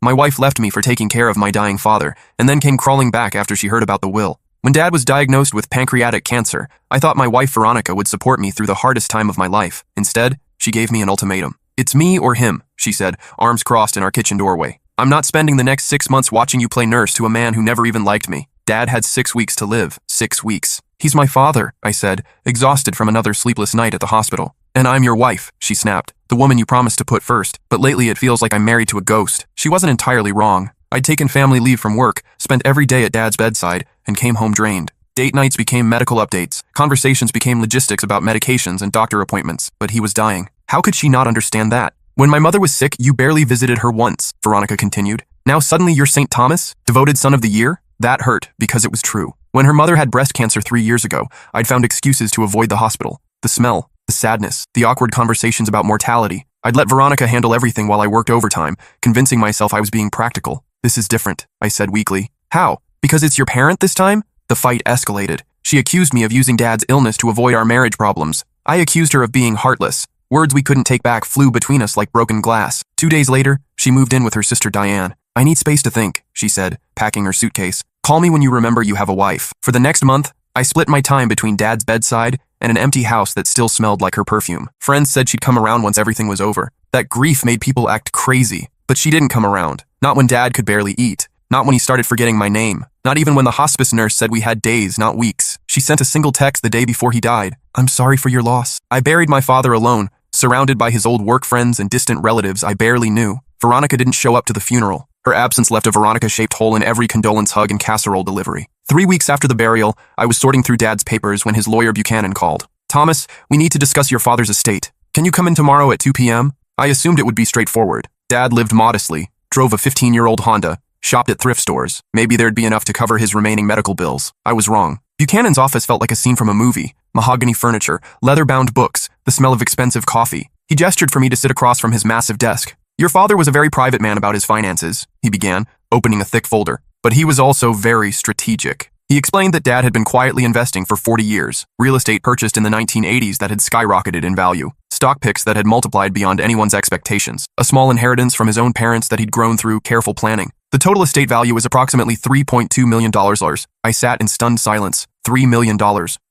My wife left me for taking care of my dying father, and then came crawling back after she heard about the will. When Dad was diagnosed with pancreatic cancer, I thought my wife Veronica would support me through the hardest time of my life. Instead, she gave me an ultimatum. "It's me or him," she said, arms crossed in our kitchen doorway. "I'm not spending the next 6 months watching you play nurse to a man who never even liked me." Dad had 6 weeks to live. 6 weeks. "He's my father," I said, exhausted from another sleepless night at the hospital. "And I'm your wife," she snapped, "the woman you promised to put first. But lately it feels like I'm married to a ghost." She wasn't entirely wrong. I'd taken family leave from work, spent every day at Dad's bedside, and came home drained. Date nights became medical updates. Conversations became logistics about medications and doctor appointments. But he was dying. How could she not understand that? "When my mother was sick, you barely visited her once," Veronica continued. "Now suddenly you're St. Thomas? Devoted son of the year?" That hurt, because it was true. When her mother had breast cancer 3 years ago, I'd found excuses to avoid the hospital. The smell, the sadness, the awkward conversations about mortality. I'd let Veronica handle everything while I worked overtime, convincing myself I was being practical. "This is different," I said weakly. "How? Because it's your parent this time?" The fight escalated. She accused me of using Dad's illness to avoid our marriage problems. I accused her of being heartless. Words we couldn't take back flew between us like broken glass. 2 days later, she moved in with her sister Diane. "I need space to think," she said, packing her suitcase. "Call me when you remember you have a wife." For the next month, I split my time between Dad's bedside and an empty house that still smelled like her perfume. Friends said she'd come around once everything was over. That grief made people act crazy. But she didn't come around. Not when Dad could barely eat. Not when he started forgetting my name. Not even when the hospice nurse said we had days, not weeks. She sent a single text the day before he died. "I'm sorry for your loss." I buried my father alone, surrounded by his old work friends and distant relatives I barely knew. Veronica didn't show up to the funeral. Her absence left a Veronica-shaped hole in every condolence hug and casserole delivery. 3 weeks after the burial, I was sorting through Dad's papers when his lawyer Buchanan called. "Thomas, we need to discuss your father's estate. Can you come in tomorrow at 2 p.m.? I assumed it would be straightforward. Dad lived modestly, drove a 15-year-old Honda, shopped at thrift stores. Maybe there'd be enough to cover his remaining medical bills. I was wrong. Buchanan's office felt like a scene from a movie. Mahogany furniture, leather-bound books, the smell of expensive coffee. He gestured for me to sit across from his massive desk. "Your father was a very private man about his finances," he began, opening a thick folder. "But he was also very strategic." He explained that Dad had been quietly investing for 40 years, real estate purchased in the 1980s that had skyrocketed in value, stock picks that had multiplied beyond anyone's expectations, a small inheritance from his own parents that he'd grown through careful planning. The total estate value was approximately $3.2 million. I sat in stunned silence. $3 million.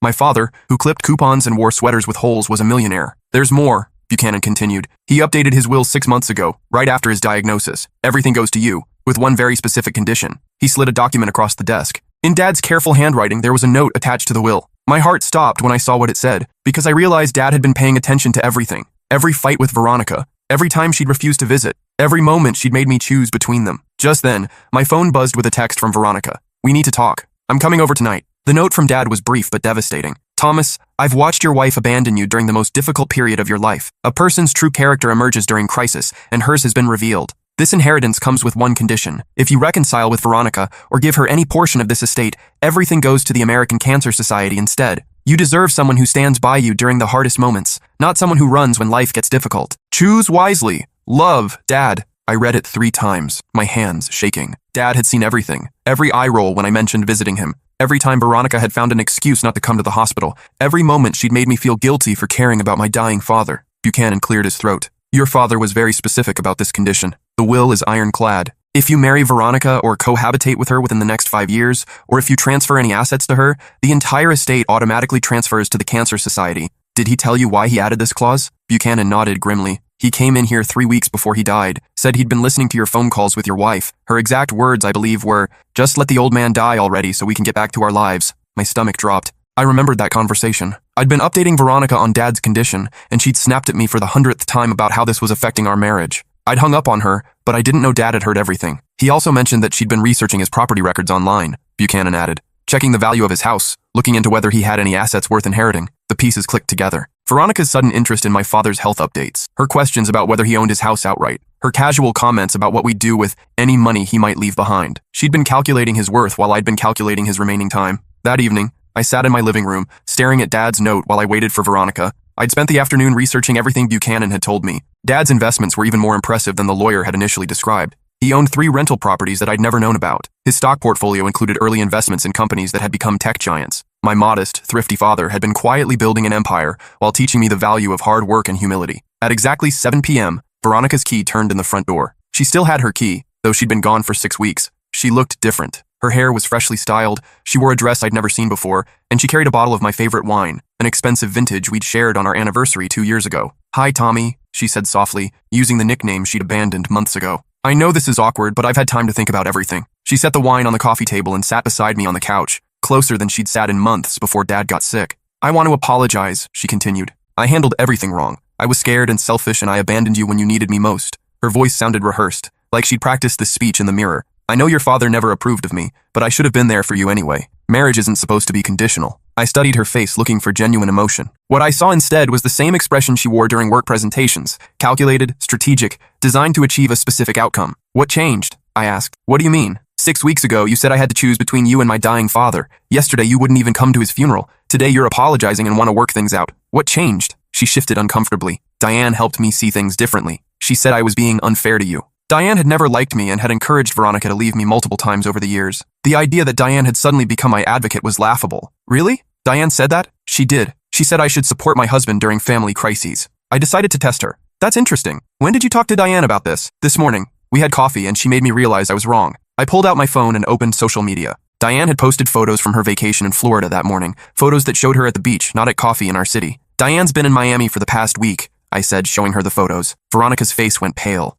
My father, who clipped coupons and wore sweaters with holes, was a millionaire. "There's more," Buchanan continued. "He updated his will 6 months ago, right after his diagnosis. Everything goes to you, with one very specific condition." He slid a document across the desk. In Dad's careful handwriting, there was a note attached to the will. My heart stopped when I saw what it said, because I realized Dad had been paying attention to everything. Every fight with Veronica, every time she'd refused to visit, every moment she'd made me choose between them. Just then, my phone buzzed with a text from Veronica. "We need to talk. I'm coming over tonight." The note from Dad was brief but devastating. "Thomas, I've watched your wife abandon you during the most difficult period of your life. A person's true character emerges during crisis, and hers has been revealed. This inheritance comes with one condition. If you reconcile with Veronica, or give her any portion of this estate, everything goes to the American Cancer Society instead. You deserve someone who stands by you during the hardest moments, not someone who runs when life gets difficult. Choose wisely. Love, Dad." I read it 3 times, my hands shaking. Dad had seen everything. Every eye roll when I mentioned visiting him. Every time Veronica had found an excuse not to come to the hospital. Every moment she'd made me feel guilty for caring about my dying father. Buchanan cleared his throat. "Your father was very specific about this condition. The will is ironclad. If you marry Veronica or cohabitate with her within the next 5 years, or if you transfer any assets to her, the entire estate automatically transfers to the Cancer Society." "Did he tell you why he added this clause?" Buchanan nodded grimly. "He came in here 3 weeks before he died, said he'd been listening to your phone calls with your wife. Her exact words, I believe, were, 'Just let the old man die already so we can get back to our lives.'" My stomach dropped. I remembered that conversation. I'd been updating Veronica on Dad's condition, and she'd snapped at me for the 100th time about how this was affecting our marriage. I'd hung up on her, but I didn't know Dad had heard everything. He also mentioned that she'd been researching his property records online, Buchanan added, checking the value of his house, looking into whether he had any assets worth inheriting. The pieces clicked together. Veronica's sudden interest in my father's health updates, her questions about whether he owned his house outright, her casual comments about what we'd do with any money he might leave behind. She'd been calculating his worth while I'd been calculating his remaining time. That evening, I sat in my living room, staring at Dad's note while I waited for Veronica. I'd spent the afternoon researching everything Buchanan had told me. Dad's investments were even more impressive than the lawyer had initially described. He owned 3 rental properties that I'd never known about. His stock portfolio included early investments in companies that had become tech giants. My modest, thrifty father had been quietly building an empire while teaching me the value of hard work and humility. At exactly 7 p.m., Veronica's key turned in the front door. She still had her key, Though she'd been gone for 6 weeks, she looked different. Her hair was freshly styled, she wore a dress I'd never seen before, and she carried a bottle of my favorite wine, an expensive vintage we'd shared on our anniversary 2 years ago. "Hi, Tommy," she said softly, using the nickname she'd abandoned months ago. "I know this is awkward, but I've had time to think about everything." She set the wine on the coffee table and sat beside me on the couch, closer than she'd sat in months before Dad got sick. "I want to apologize," she continued. "I handled everything wrong. I was scared and selfish, and I abandoned you when you needed me most." Her voice sounded rehearsed, like she'd practiced this speech in the mirror. "I know your father never approved of me, but I should have been there for you anyway. Marriage isn't supposed to be conditional." I studied her face, looking for genuine emotion. What I saw instead was the same expression she wore during work presentations, calculated, strategic, designed to achieve a specific outcome. "What changed?" I asked. "What do you mean? 6 weeks ago, you said I had to choose between you and my dying father. Yesterday, you wouldn't even come to his funeral. Today, you're apologizing and want to work things out. What changed?" She shifted uncomfortably. "Diane helped me see things differently. She said I was being unfair to you." Diane had never liked me and had encouraged Veronica to leave me multiple times over the years. The idea that Diane had suddenly become my advocate was laughable. "Really? Diane said that?" "She did. She said I should support my husband during family crises." I decided to test her. "That's interesting. When did you talk to Diane about this?" "This morning. We had coffee and she made me realize I was wrong." I pulled out my phone and opened social media. Diane had posted photos from her vacation in Florida that morning, photos that showed her at the beach, not at coffee in our city. "Diane's been in Miami for the past week," I said, showing her the photos. Veronica's face went pale.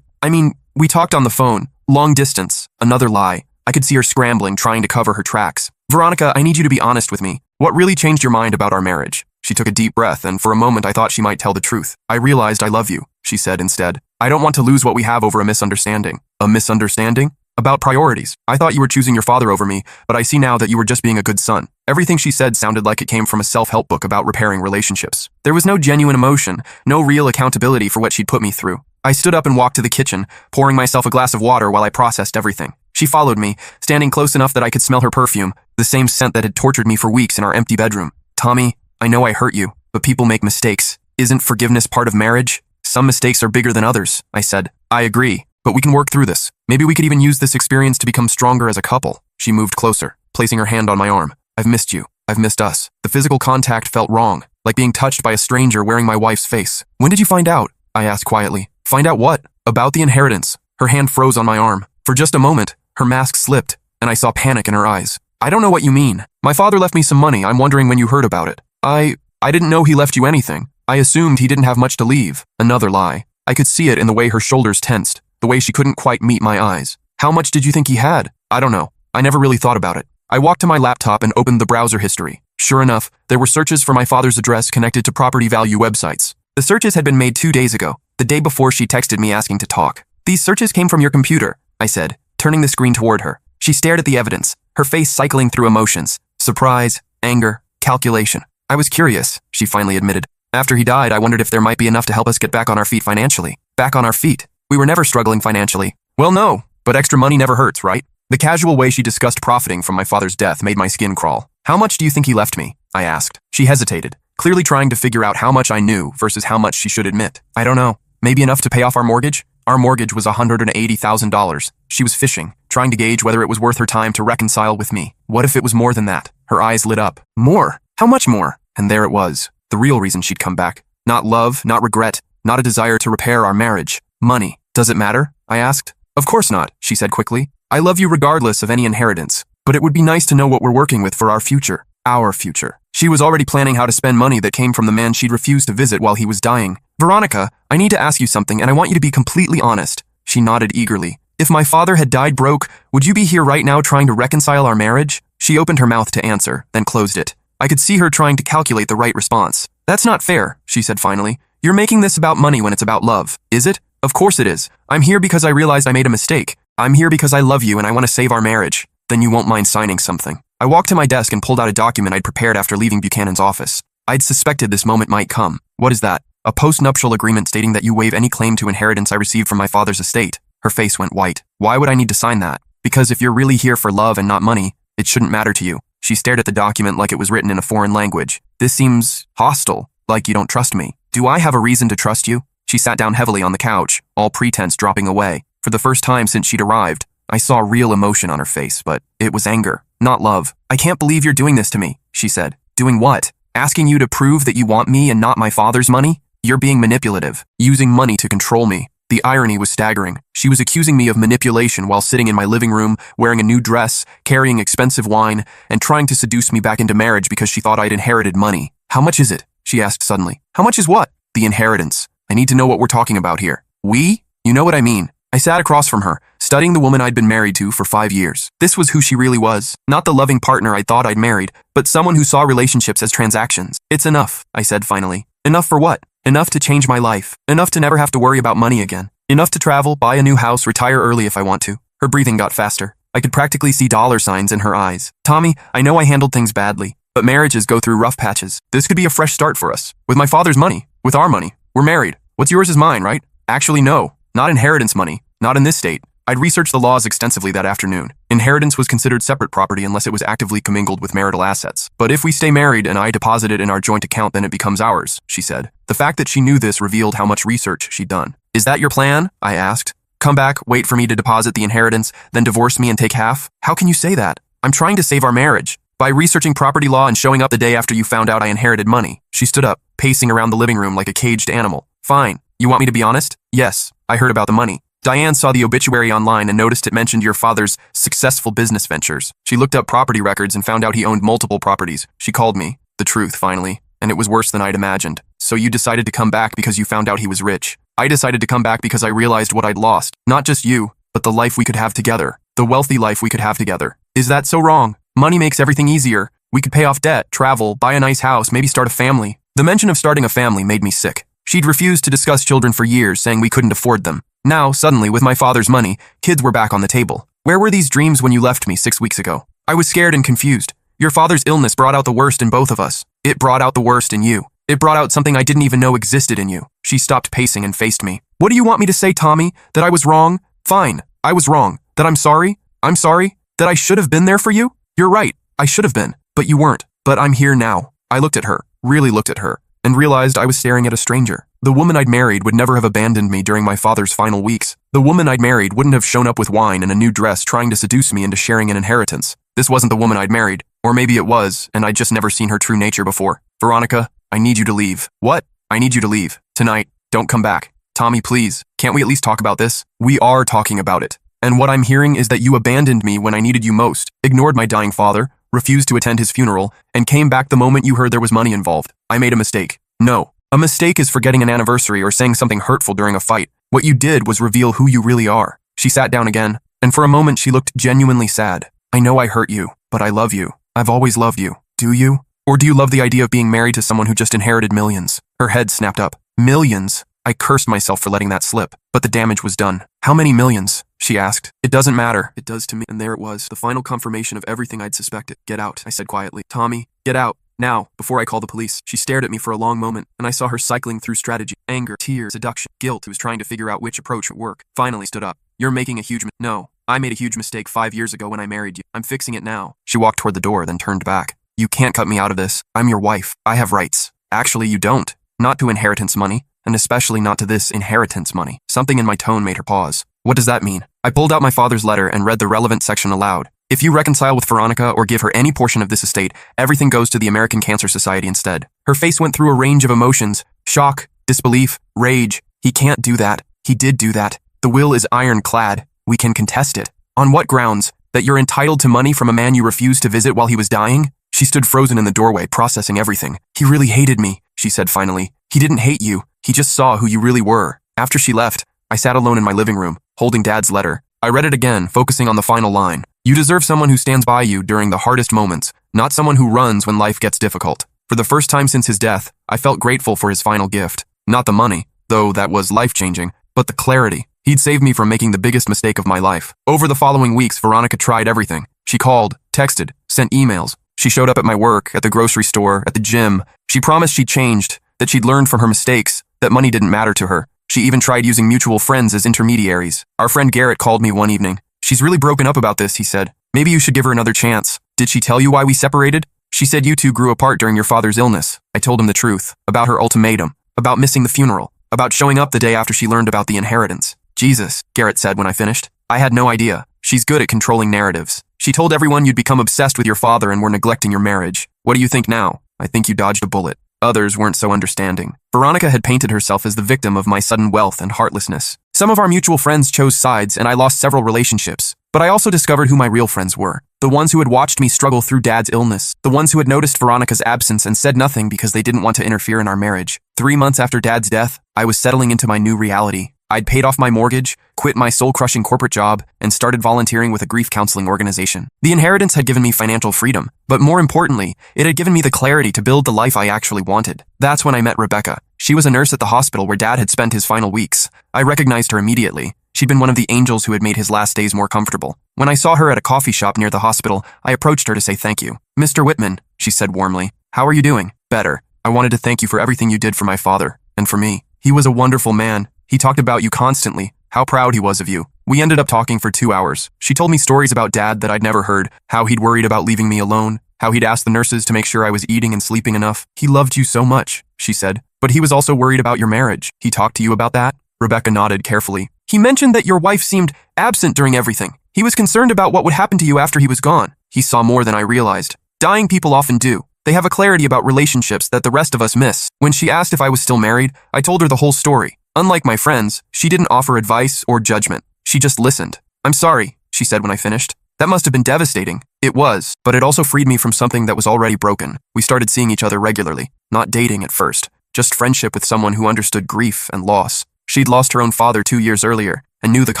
I mean, we talked on the phone. Long distance. Another lie. I could see her scrambling, trying to cover her tracks. "Veronica, I need you to be honest with me. What really changed your mind about our marriage?" She took a deep breath, and for a moment I thought she might tell the truth. "I realized I love you," she said instead. "I don't want to lose what we have over a misunderstanding." "A misunderstanding?" "About priorities. I thought you were choosing your father over me, but I see now that you were just being a good son." Everything she said sounded like it came from a self-help book about repairing relationships. There was no genuine emotion, no real accountability for what she'd put me through. I stood up and walked to the kitchen, pouring myself a glass of water while I processed everything. She followed me, standing close enough that I could smell her perfume, the same scent that had tortured me for weeks in our empty bedroom. "Tommy, I know I hurt you, but people make mistakes. Isn't forgiveness part of marriage?" "Some mistakes are bigger than others," I said. "I agree, but we can work through this. Maybe we could even use this experience to become stronger as a couple." She moved closer, placing her hand on my arm. "I've missed you. I've missed us." The physical contact felt wrong, like being touched by a stranger wearing my wife's face. "When did you find out?" I asked quietly. "Find out what?" "About the inheritance." Her hand froze on my arm. For just a moment, her mask slipped, and I saw panic in her eyes. "I don't know what you mean. My father left me some money. I'm wondering when you heard about it." I didn't know he left you anything. I assumed he didn't have much to leave." Another lie. I could see it in the way her shoulders tensed, the way she couldn't quite meet my eyes. "How much did you think he had?" "I don't know. I never really thought about it." I walked to my laptop and opened the browser history. Sure enough, there were searches for my father's address connected to property value websites. The searches had been made 2 days ago, the day before she texted me asking to talk. "These searches came from your computer," I said, turning the screen toward her. She stared at the evidence, her face cycling through emotions. Surprise, anger, calculation. "I was curious," she finally admitted. "After he died, I wondered if there might be enough to help us get back on our feet financially." "Back on our feet? We were never struggling financially." "Well, no, but extra money never hurts, right?" The casual way she discussed profiting from my father's death made my skin crawl. "How much do you think he left me?" I asked. She hesitated, clearly trying to figure out how much I knew versus how much she should admit. "I don't know. Maybe enough to pay off our mortgage?" Our mortgage was $180,000. She was fishing, trying to gauge whether it was worth her time to reconcile with me. What if it was more than that? Her eyes lit up. "More? How much more?" And there it was, the real reason she'd come back. Not love, not regret, not a desire to repair our marriage. Money. "Does it matter?" I asked. "Of course not," she said quickly. "I love you regardless of any inheritance, but it would be nice to know what we're working with for our future." Our future. She was already planning how to spend money that came from the man she'd refused to visit while he was dying. "Veronica, I need to ask you something, and I want you to be completely honest." She nodded eagerly. "If my father had died broke, would you be here right now trying to reconcile our marriage?" She opened her mouth to answer, then closed it. I could see her trying to calculate the right response. "That's not fair," she said finally. "You're making this about money when it's about love, is it?" "Of course it is. I'm here because I realized I made a mistake. I'm here because I love you and I want to save our marriage." "Then you won't mind signing something." I walked to my desk and pulled out a document I'd prepared after leaving Buchanan's office. I'd suspected this moment might come. "What is that?" "A post-nuptial agreement stating that you waive any claim to inheritance I received from my father's estate." Her face went white. "Why would I need to sign that?" "Because if you're really here for love and not money, it shouldn't matter to you." She stared at the document like it was written in a foreign language. "This seems hostile, like you don't trust me." "Do I have a reason to trust you?" She sat down heavily on the couch, all pretense dropping away. For the first time since she'd arrived, I saw real emotion on her face, but it was anger, not love. "I can't believe you're doing this to me," she said. "Doing what? Asking you to prove that you want me and not my father's money? You're being manipulative, using money to control me." The irony was staggering. She was accusing me of manipulation while sitting in my living room, wearing a new dress, carrying expensive wine, and trying to seduce me back into marriage because she thought I'd inherited money. How much is it? She asked suddenly. How much is what? The inheritance. I need to know what we're talking about here. We? You know what I mean. I sat across from her, studying the woman I'd been married to for 5 years. This was who she really was. Not the loving partner I thought I'd married, but someone who saw relationships as transactions. It's enough, I said finally. Enough for what? Enough to change my life. Enough to never have to worry about money again. Enough to travel, buy a new house, retire early if I want to. Her breathing got faster. I could practically see dollar signs in her eyes. Tommy, I know I handled things badly, but marriages go through rough patches. This could be a fresh start for us. With my father's money. With our money. We're married. What's yours is mine, right? Actually, no. Not inheritance money. Not in this state. I'd researched the laws extensively that afternoon. Inheritance was considered separate property unless it was actively commingled with marital assets. But if we stay married and I deposit it in our joint account, then it becomes ours, she said. The fact that she knew this revealed how much research she'd done. Is that your plan? I asked. Come back, wait for me to deposit the inheritance, then divorce me and take half? How can you say that? I'm trying to save our marriage. By researching property law and showing up the day after you found out I inherited money. She stood up, pacing around the living room like a caged animal. Fine. You want me to be honest? Yes. I heard about the money. Diane saw the obituary online and noticed it mentioned your father's successful business ventures. She looked up property records and found out he owned multiple properties. She called me. The truth, finally. And it was worse than I'd imagined. So you decided to come back because you found out he was rich. I decided to come back because I realized what I'd lost. Not just you, but the life we could have together. The wealthy life we could have together. Is that so wrong? Money makes everything easier. We could pay off debt, travel, buy a nice house, maybe start a family. The mention of starting a family made me sick. She'd refused to discuss children for years, saying we couldn't afford them. Now, suddenly, with my father's money, kids were back on the table. Where were these dreams when you left me 6 weeks ago? I was scared and confused. Your father's illness brought out the worst in both of us. It brought out the worst in you. It brought out something I didn't even know existed in you. She stopped pacing and faced me. What do you want me to say, Tommy? That I was wrong? Fine, I was wrong. That I'm sorry? I'm sorry? That I should have been there for you? You're right, I should have been. But you weren't. But I'm here now. I looked at her, really looked at her, and realized I was staring at a stranger. The woman I'd married would never have abandoned me during my father's final weeks. The woman I'd married wouldn't have shown up with wine and a new dress trying to seduce me into sharing an inheritance. This wasn't the woman I'd married. Or maybe it was, and I'd just never seen her true nature before. Veronica, I need you to leave. What? I need you to leave. Tonight. Don't come back. Tommy, please. Can't we at least talk about this? We are talking about it. And what I'm hearing is that you abandoned me when I needed you most, ignored my dying father, refused to attend his funeral, and came back the moment you heard there was money involved. I made a mistake. No. A mistake is forgetting an anniversary or saying something hurtful during a fight. What you did was reveal who you really are. She sat down again, and for a moment she looked genuinely sad. I know I hurt you, but I love you. I've always loved you. Do you? Or do you love the idea of being married to someone who just inherited millions? Her head snapped up. Millions? I cursed myself for letting that slip, but the damage was done. How many millions? She asked. It doesn't matter. It does to me. And there it was, the final confirmation of everything I'd suspected. Get out, I said quietly. Tommy, get out. Now, before I call the police. She stared at me for a long moment, and I saw her cycling through strategy, anger, tears, seduction, guilt. Who was trying to figure out which approach would work. Finally stood up. You're making a huge No, I made a huge mistake 5 years ago when I married you. I'm fixing it now. She walked toward the door, then turned back. You can't cut me out of this. I'm your wife. I have rights. Actually, you don't. Not to inheritance money, and especially not to this inheritance money. Something in my tone made her pause. What does that mean? I pulled out my father's letter and read the relevant section aloud. If you reconcile with Veronica or give her any portion of this estate, everything goes to the American Cancer Society instead. Her face went through a range of emotions. Shock, disbelief, rage. He can't do that. He did do that. The will is ironclad. We can contest it. On what grounds? That you're entitled to money from a man you refused to visit while he was dying? She stood frozen in the doorway, processing everything. He really hated me, she said finally. He didn't hate you. He just saw who you really were. After she left, I sat alone in my living room, holding Dad's letter. I read it again, focusing on the final line. You deserve someone who stands by you during the hardest moments, not someone who runs when life gets difficult. For the first time since his death, I felt grateful for his final gift. Not the money, though that was life-changing, but the clarity. He'd saved me from making the biggest mistake of my life. Over the following weeks, Veronica tried everything. She called, texted, sent emails. She showed up at my work, at the grocery store, at the gym. She promised she'd changed, that she'd learned from her mistakes, that money didn't matter to her. She even tried using mutual friends as intermediaries. Our friend Garrett called me one evening. She's really broken up about this, he said. Maybe you should give her another chance. Did she tell you why we separated? She said you two grew apart during your father's illness. I told him the truth. About her ultimatum. About missing the funeral. About showing up the day after she learned about the inheritance. Jesus, Garrett said when I finished. I had no idea. She's good at controlling narratives. She told everyone you'd become obsessed with your father and were neglecting your marriage. What do you think now? I think you dodged a bullet. Others weren't so understanding. Veronica had painted herself as the victim of my sudden wealth and heartlessness. Some of our mutual friends chose sides and I lost several relationships. But I also discovered who my real friends were. The ones who had watched me struggle through Dad's illness. The ones who had noticed Veronica's absence and said nothing because they didn't want to interfere in our marriage. 3 months after Dad's death, I was settling into my new reality. I'd paid off my mortgage, quit my soul-crushing corporate job, and started volunteering with a grief counseling organization. The inheritance had given me financial freedom, but more importantly, it had given me the clarity to build the life I actually wanted. That's when I met Rebecca. She was a nurse at the hospital where Dad had spent his final weeks. I recognized her immediately. She'd been one of the angels who had made his last days more comfortable. When I saw her at a coffee shop near the hospital, I approached her to say thank you. "Mr. Whitman," she said warmly, "how are you doing?" "Better. I wanted to thank you for everything you did for my father, and for me. He was a wonderful man. He talked about you constantly, how proud he was of you." We ended up talking for 2 hours. She told me stories about Dad that I'd never heard, how he'd worried about leaving me alone, how he'd asked the nurses to make sure I was eating and sleeping enough. "He loved you so much," she said, "but he was also worried about your marriage. He talked to you about that?" Rebecca nodded carefully. "He mentioned that your wife seemed absent during everything. He was concerned about what would happen to you after he was gone." He saw more than I realized. Dying people often do. They have a clarity about relationships that the rest of us miss. When she asked if I was still married, I told her the whole story. Unlike my friends, she didn't offer advice or judgment. She just listened. "I'm sorry," she said when I finished. "That must have been devastating." It was, but it also freed me from something that was already broken. We started seeing each other regularly, not dating at first, just friendship with someone who understood grief and loss. She'd lost her own father 2 years earlier and knew the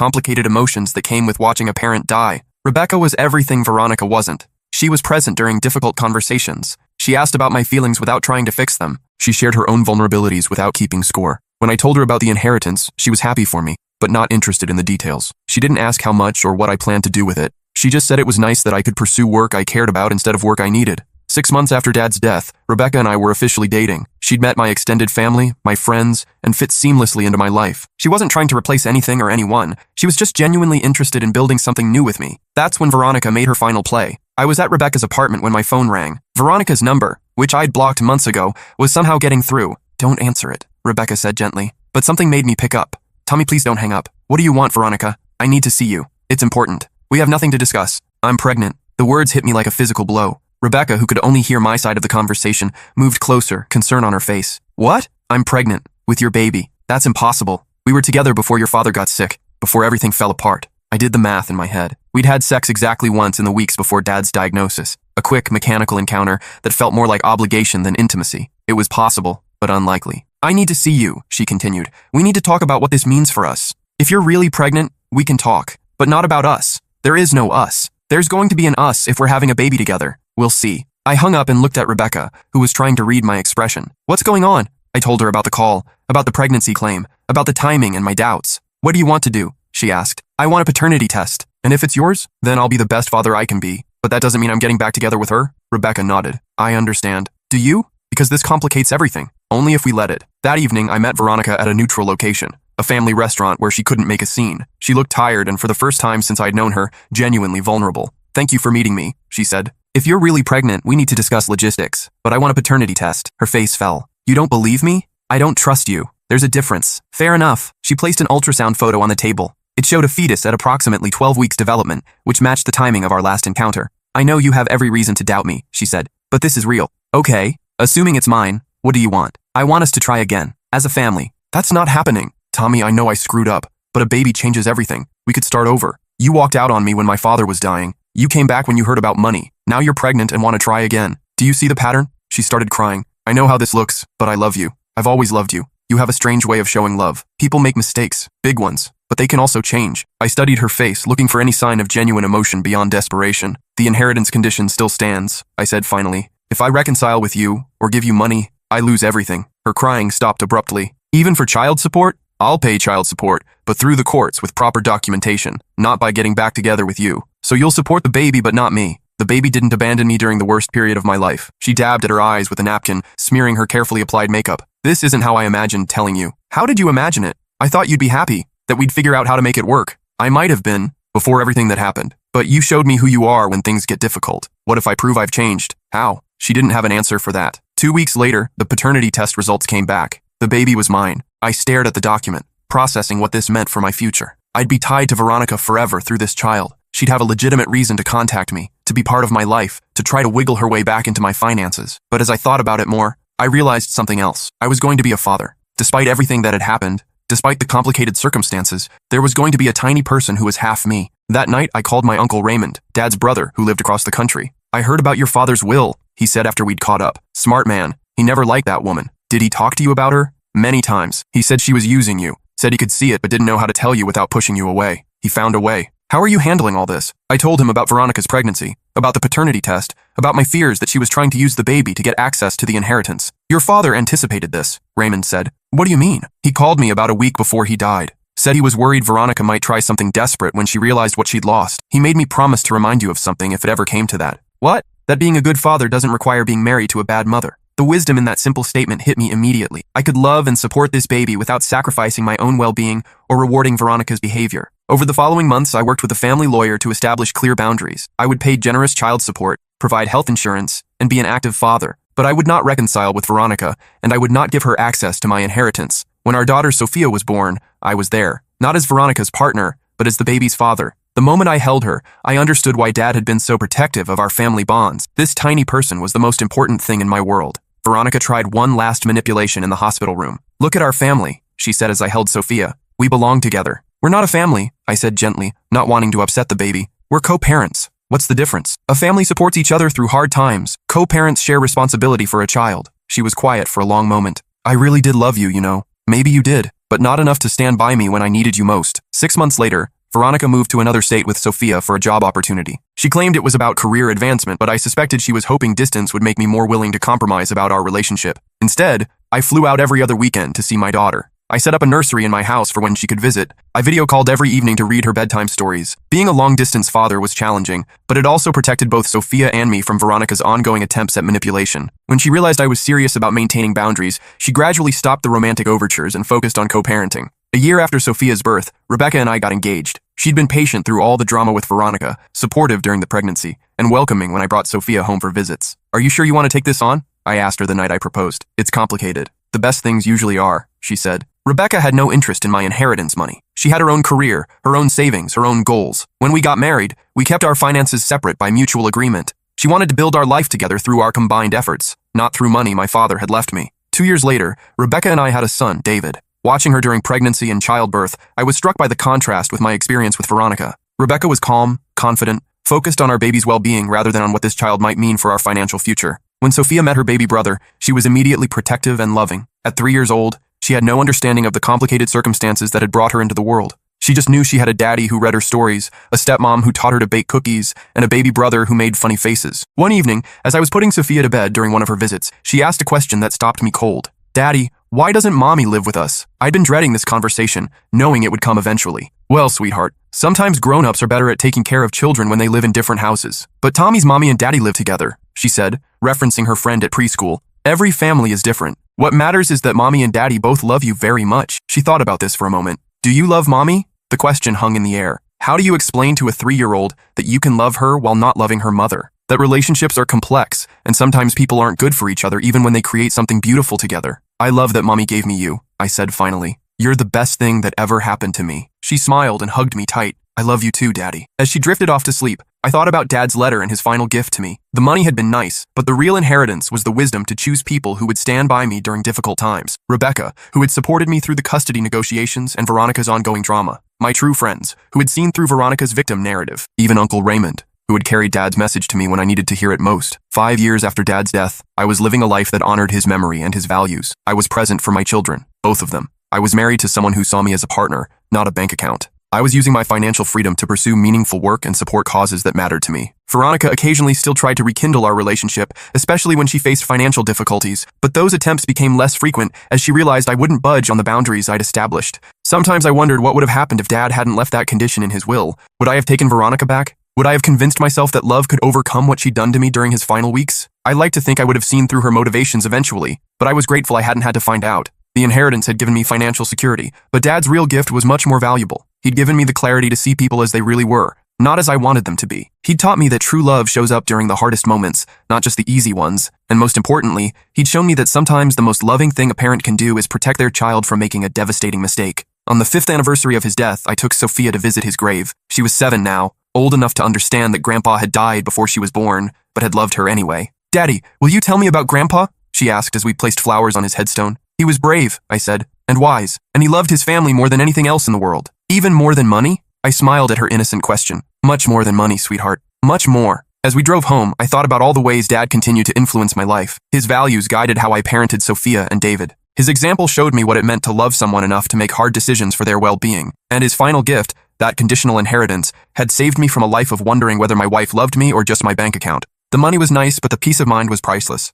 complicated emotions that came with watching a parent die. Rebecca was everything Veronica wasn't. She was present during difficult conversations. She asked about my feelings without trying to fix them. She shared her own vulnerabilities without keeping score. When I told her about the inheritance, she was happy for me, but not interested in the details. She didn't ask how much or what I planned to do with it. She just said it was nice that I could pursue work I cared about instead of work I needed. 6 months after Dad's death, Rebecca and I were officially dating. She'd met my extended family, my friends, and fit seamlessly into my life. She wasn't trying to replace anything or anyone. She was just genuinely interested in building something new with me. That's when Veronica made her final play. I was at Rebecca's apartment when my phone rang. Veronica's number, which I'd blocked months ago, was somehow getting through. "Don't answer it," Rebecca said gently. But something made me pick up. "Tommy, please don't hang up." "What do you want, Veronica?" "I need to see you. It's important. We have nothing to discuss. I'm pregnant." The words hit me like a physical blow. Rebecca, who could only hear my side of the conversation, moved closer, concern on her face. "What?" "I'm pregnant. With your baby. That's impossible. We were together before your father got sick, before everything fell apart." I did the math in my head. We'd had sex exactly once in the weeks before Dad's diagnosis. A quick, mechanical encounter that felt more like obligation than intimacy. It was possible, but unlikely. "I need to see you," she continued. "We need to talk about what this means for us. If you're really pregnant, we can talk. But not about us. There is no us. There's going to be an us if we're having a baby together. We'll see." I hung up and looked at Rebecca, who was trying to read my expression. "What's going on?" I told her about the call, about the pregnancy claim, about the timing and my doubts. "What do you want to do?" she asked. "I want a paternity test. And if it's yours, then I'll be the best father I can be. But that doesn't mean I'm getting back together with her." Rebecca nodded. "I understand. Do you? Because this complicates everything. Only if we let it." That evening, I met Veronica at a neutral location, a family restaurant where she couldn't make a scene. She looked tired and, for the first time since I'd known her, genuinely vulnerable. "Thank you for meeting me," she said. "If you're really pregnant, we need to discuss logistics. But I want a paternity test." Her face fell. "You don't believe me? I don't trust you. There's a difference." "Fair enough." She placed an ultrasound photo on the table. It showed a fetus at approximately 12 weeks development, which matched the timing of our last encounter. "I know you have every reason to doubt me," she said, "but this is real." "Okay. Assuming it's mine, what do you want?" "I want us to try again, as a family." "That's not happening." "Tommy, I know I screwed up, but a baby changes everything. We could start over. You walked out on me when my father was dying. You came back when you heard about money. Now you're pregnant and want to try again. Do you see the pattern?" She started crying. "I know how this looks, but I love you. I've always loved you. You have a strange way of showing love. People make mistakes, big ones, but they can also change." I studied her face, looking for any sign of genuine emotion beyond desperation. "The inheritance condition still stands," I said finally. "If I reconcile with you, or give you money, I lose everything." Her crying stopped abruptly. "Even for child support?" "I'll pay child support, but through the courts with proper documentation, not by getting back together with you. So you'll support the baby but not me. The baby didn't abandon me during the worst period of my life." She dabbed at her eyes with a napkin, smearing her carefully applied makeup. "This isn't how I imagined telling you." "How did you imagine it?" "I thought you'd be happy, that we'd figure out how to make it work." "I might have been, before everything that happened. But you showed me who you are when things get difficult. What if I prove I've changed?" "How?" She didn't have an answer for that. 2 weeks later, the paternity test results came back. The baby was mine. I stared at the document, processing what this meant for my future. I'd be tied to Veronica forever through this child. She'd have a legitimate reason to contact me, to be part of my life, to try to wiggle her way back into my finances. But as I thought about it more, I realized something else. I was going to be a father. Despite everything that had happened, Despite the complicated circumstances, there was going to be a tiny person who was half me. That night, I called my Uncle Raymond, Dad's brother, who lived across the country. I heard about your father's will, he said after we'd caught up. Smart man. He never liked that woman. Did he talk to you about her? Many times. He said she was using you. Said he could see it but didn't know how to tell you without pushing you away. He found a way. How are you handling all this? I told him about Veronica's pregnancy, about the paternity test, about my fears that she was trying to use the baby to get access to the inheritance. Your father anticipated this, Raymond said. What do you mean? He called me about a week before he died. Said he was worried Veronica might try something desperate when she realized what she'd lost. He made me promise to remind you of something if it ever came to that. What? That being a good father doesn't require being married to a bad mother. The wisdom in that simple statement hit me immediately. I could love and support this baby without sacrificing my own well-being or rewarding Veronica's behavior. Over the following months, I worked with a family lawyer to establish clear boundaries. I would pay generous child support, provide health insurance, and be an active father. But I would not reconcile with Veronica, and I would not give her access to my inheritance. When our daughter Sophia was born, I was there, not as Veronica's partner, but as the baby's father. The moment I held her, I understood why Dad had been so protective of our family bonds. This tiny person was the most important thing in my world. Veronica tried one last manipulation in the hospital room. Look at our family, she said as I held Sophia. We belong together. We're not a family, I said gently, not wanting to upset the baby. We're co-parents. What's the difference? A family supports each other through hard times. Co-parents share responsibility for a child. She was quiet for a long moment. I really did love you, you know. Maybe you did, but not enough to stand by me when I needed you most. 6 months later, Veronica moved to another state with Sophia for a job opportunity. She claimed it was about career advancement, but I suspected she was hoping distance would make me more willing to compromise about our relationship. Instead, I flew out every other weekend to see my daughter. I set up a nursery in my house for when she could visit. I video called every evening to read her bedtime stories. Being a long-distance father was challenging, but it also protected both Sophia and me from Veronica's ongoing attempts at manipulation. When she realized I was serious about maintaining boundaries, she gradually stopped the romantic overtures and focused on co-parenting. A year after Sophia's birth, Rebecca and I got engaged. She'd been patient through all the drama with Veronica, supportive during the pregnancy, and welcoming when I brought Sophia home for visits. Are you sure you want to take this on? I asked her the night I proposed. It's complicated. The best things usually are, she said. Rebecca had no interest in my inheritance money. She had her own career, her own savings, her own goals. When we got married, we kept our finances separate by mutual agreement. She wanted to build our life together through our combined efforts, not through money my father had left me. 2 years later, Rebecca and I had a son, David. Watching her during pregnancy and childbirth, I was struck by the contrast with my experience with Veronica. Rebecca was calm, confident, focused on our baby's well-being rather than on what this child might mean for our financial future. When Sophia met her baby brother, she was immediately protective and loving. At 3 years old, she had no understanding of the complicated circumstances that had brought her into the world. She just knew she had a daddy who read her stories, a stepmom who taught her to bake cookies, and a baby brother who made funny faces. One evening, as I was putting Sophia to bed during one of her visits, she asked a question that stopped me cold. Daddy, why doesn't Mommy live with us? I'd been dreading this conversation, knowing it would come eventually. Well, sweetheart, sometimes grown-ups are better at taking care of children when they live in different houses. But Tommy's mommy and daddy live together, she said, referencing her friend at preschool. Every family is different. What matters is that Mommy and Daddy both love you very much. She thought about this for a moment. Do you love Mommy? The question hung in the air. How do you explain to a 3-year-old that you can love her while not loving her mother? That relationships are complex, and sometimes people aren't good for each other even when they create something beautiful together. I love that Mommy gave me you, I said finally. You're the best thing that ever happened to me. She smiled and hugged me tight. I love you too, Daddy. As she drifted off to sleep, I thought about Dad's letter and his final gift to me. The money had been nice, but the real inheritance was the wisdom to choose people who would stand by me during difficult times. Rebecca, who had supported me through the custody negotiations and Veronica's ongoing drama. My true friends, who had seen through Veronica's victim narrative. Even Uncle Raymond, who had carried Dad's message to me when I needed to hear it most. 5 years after Dad's death, I was living a life that honored his memory and his values. I was present for my children, both of them. I was married to someone who saw me as a partner, not a bank account. I was using my financial freedom to pursue meaningful work and support causes that mattered to me. Veronica occasionally still tried to rekindle our relationship, especially when she faced financial difficulties, but those attempts became less frequent as she realized I wouldn't budge on the boundaries I'd established. Sometimes I wondered what would have happened if Dad hadn't left that condition in his will. Would I have taken Veronica back? Would I have convinced myself that love could overcome what she'd done to me during his final weeks? I like to think I would have seen through her motivations eventually, but I was grateful I hadn't had to find out. The inheritance had given me financial security, but Dad's real gift was much more valuable. He'd given me the clarity to see people as they really were, not as I wanted them to be. He'd taught me that true love shows up during the hardest moments, not just the easy ones, and most importantly, he'd shown me that sometimes the most loving thing a parent can do is protect their child from making a devastating mistake. On the 5th anniversary of his death, I took Sophia to visit his grave. She was 7 now, old enough to understand that Grandpa had died before she was born, but had loved her anyway. Daddy, will you tell me about Grandpa? She asked as we placed flowers on his headstone. He was brave, I said. and wise, and he loved his family more than anything else in the world. Even more than money? I smiled at her innocent question. Much more than money, sweetheart. Much more. As we drove home, I thought about all the ways Dad continued to influence my life. His values guided how I parented Sophia and David. His example showed me what it meant to love someone enough to make hard decisions for their well-being. And his final gift, that conditional inheritance, had saved me from a life of wondering whether my wife loved me or just my bank account. The money was nice, but the peace of mind was priceless.